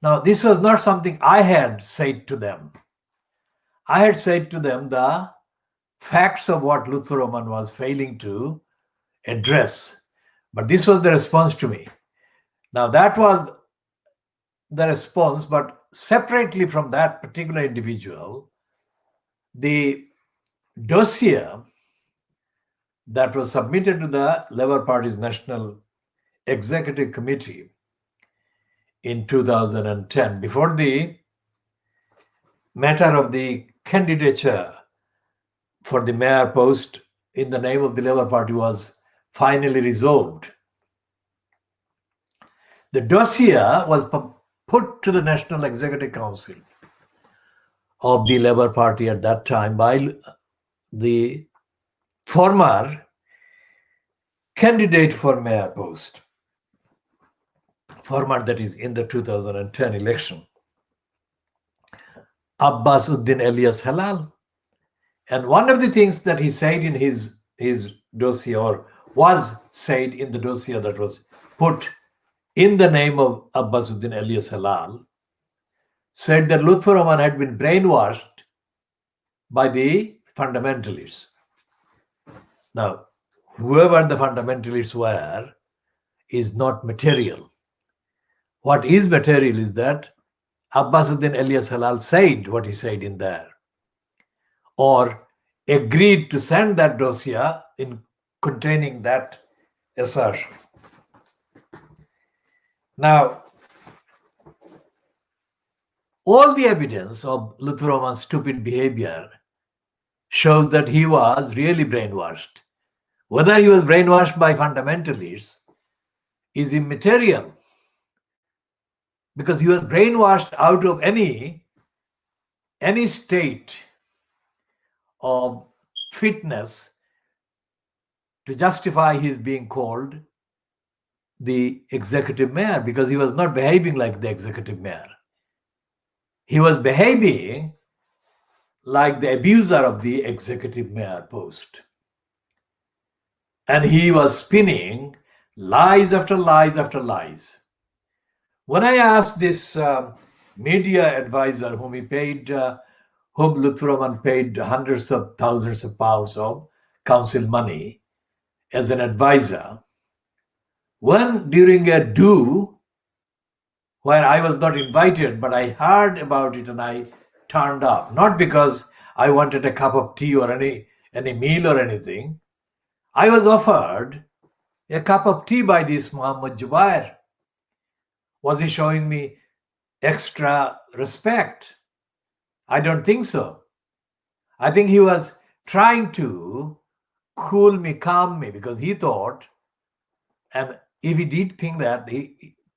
Now, this was not something I had said to them. I had said to them the facts of what Lutfur Rahman was failing to address. But this was the response to me. Now, that was the response, but separately from that particular individual, the dossier that was submitted to the Labour Party's National Executive Committee in 2010, before the matter of the candidature for the mayor post in the name of the Labour Party was finally resolved, the dossier was put to the National Executive Council of the Labour Party at that time by the former candidate for mayor post, former, that is, in the 2010 election, Abbas Uddin alias Halal. And one of the things that he said in his dossier, or was said in the dossier that was put in the name of Abbas Uddin alias Halal, said that Lutfur Rahman had been brainwashed by the fundamentalists. Now, whoever the fundamentalists were is not material. What is material is that Abbas Uddin alias Halal said what he said in there, or agreed to send that dossier in containing that assertion. Now, all the evidence of Lutfur Rahman's stupid behavior shows that he was really brainwashed. Whether he was brainwashed by fundamentalists is immaterial, because he was brainwashed out of any state of fitness to justify his being called the executive mayor, because he was not behaving like the executive mayor. He was behaving like the abuser of the executive mayor post. And he was spinning lies after lies after lies. When I asked this media advisor whom he paid, whom Lutfur Rahman paid hundreds of thousands of pounds of council money as an advisor, when during a do where I was not invited, but I heard about it and I turned up, not because I wanted a cup of tea or any meal or anything. I was offered a cup of tea by this Muhammad Jubair. Was he showing me extra respect? I don't think so. I think he was trying to cool me, calm me, because he thought, and if he did think that,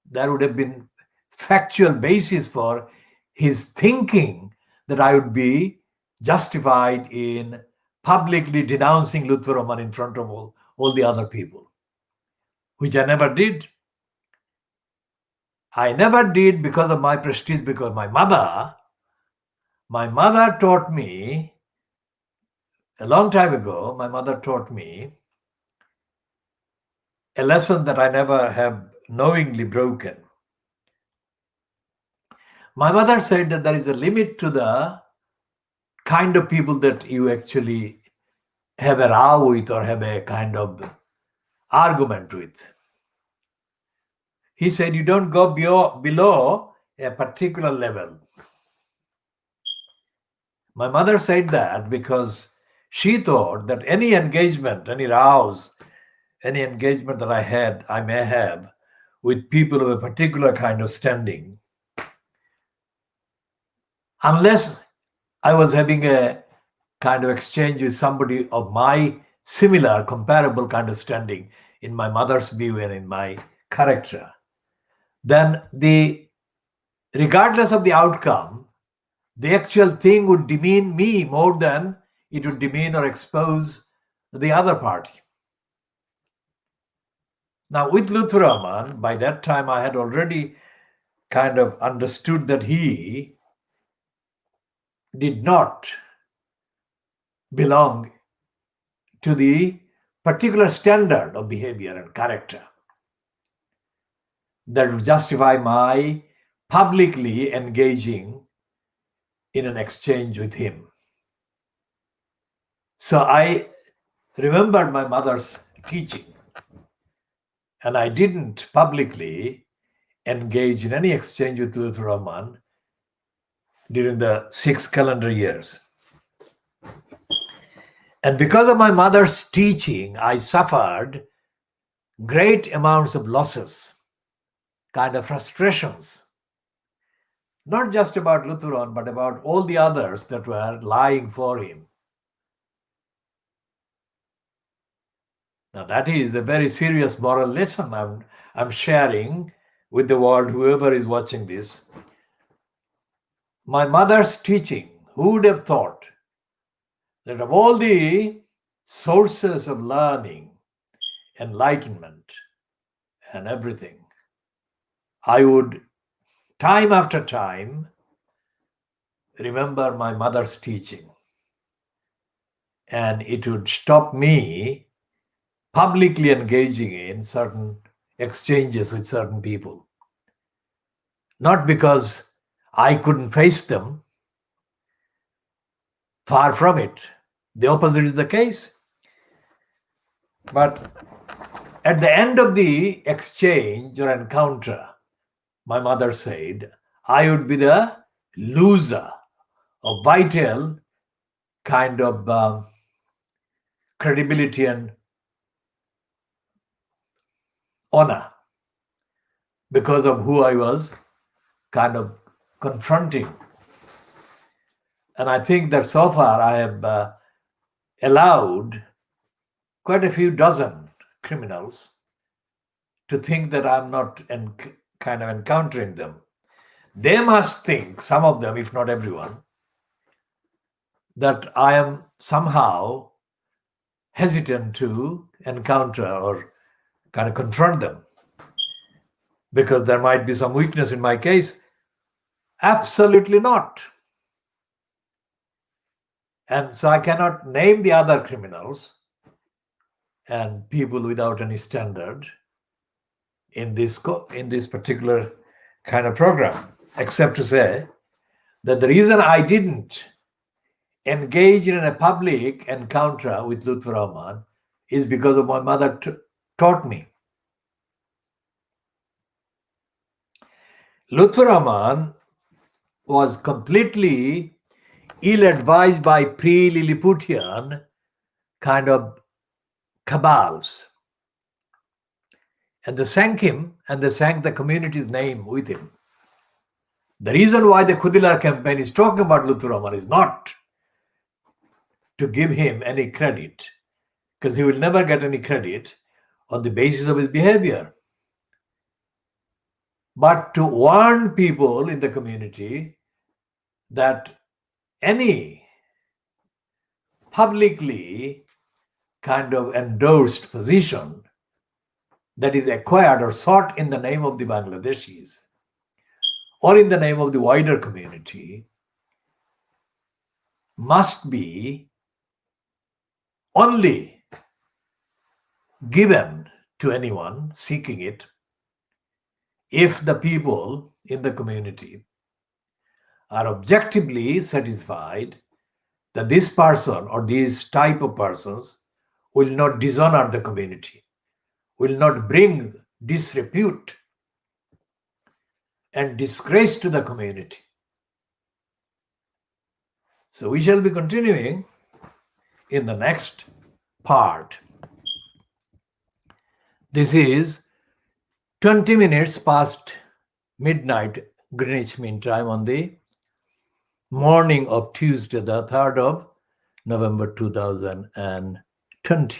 there would have been factual basis for his thinking that I would be justified in publicly denouncing Lutfur Rahman in front of all the other people, which I never did. I never did because of my prestige, because my mother taught me, a long time ago, my mother taught me a lesson that I never have knowingly broken. My mother said that there is a limit to the kind of people that you actually have a row with or have a kind of argument with. He said you don't go below a particular level. My mother said that because she thought that any engagement, any rows, any engagement that I may have with people of a particular kind of standing, unless I was having a kind of exchange with somebody of my similar, comparable kind of standing in my mother's view and in my character, then regardless of the outcome, the actual thing would demean me more than it would demean or expose the other party. Now, with Lutfur Rahman, by that time I had already kind of understood that he did not belong to the particular standard of behavior and character that would justify my publicly engaging in an exchange with him. So I remembered my mother's teaching, and I didn't publicly engage in any exchange with Lutfur Rahman during the 6 calendar years. And because of my mother's teaching, I suffered great amounts of losses, kind of frustrations. not just about Lutheran, but about all the others that were lying for him. Now, that is a very serious moral lesson I'm sharing with the world, whoever is watching this. My mother's teaching, who would have thought that of all the sources of learning, enlightenment, and everything, I would, time after time, remember my mother's teaching. And it would stop me publicly engaging in certain exchanges with certain people. Not because I couldn't face them, far from it. The opposite is the case. But at the end of the exchange or encounter, my mother said, I would be the loser of vital kind of credibility and honor because of who I was kind of confronting. And I think that so far I have allowed quite a few dozen criminals to think that I'm not kind of encountering them. They must think, some of them, if not everyone, that I am somehow hesitant to encounter or kind of confront them because there might be some weakness in my case. Absolutely not. And so I cannot name the other criminals and people without any standard in this particular kind of program, except to say that the reason I didn't engage in a public encounter with Lutfur Rahman is because of my mother taught me. Lutfur Rahman was completely ill-advised by pre-Lilliputian kind of cabals. And they sank him, and they sank the community's name with him. The reason why the Khudilar campaign is talking about Lutfur Rahman is not to give him any credit, because he will never get any credit on the basis of his behavior, but to warn people in the community that any publicly kind of endorsed position that is acquired or sought in the name of the Bangladeshis or in the name of the wider community must be only given to anyone seeking it if the people in the community are objectively satisfied that this person or these type of persons will not dishonor the community, will not bring disrepute and disgrace to the community. So we shall be continuing in the next part. This is 20 minutes past midnight Greenwich Mean Time on the morning of Tuesday, the 3rd of November 2020.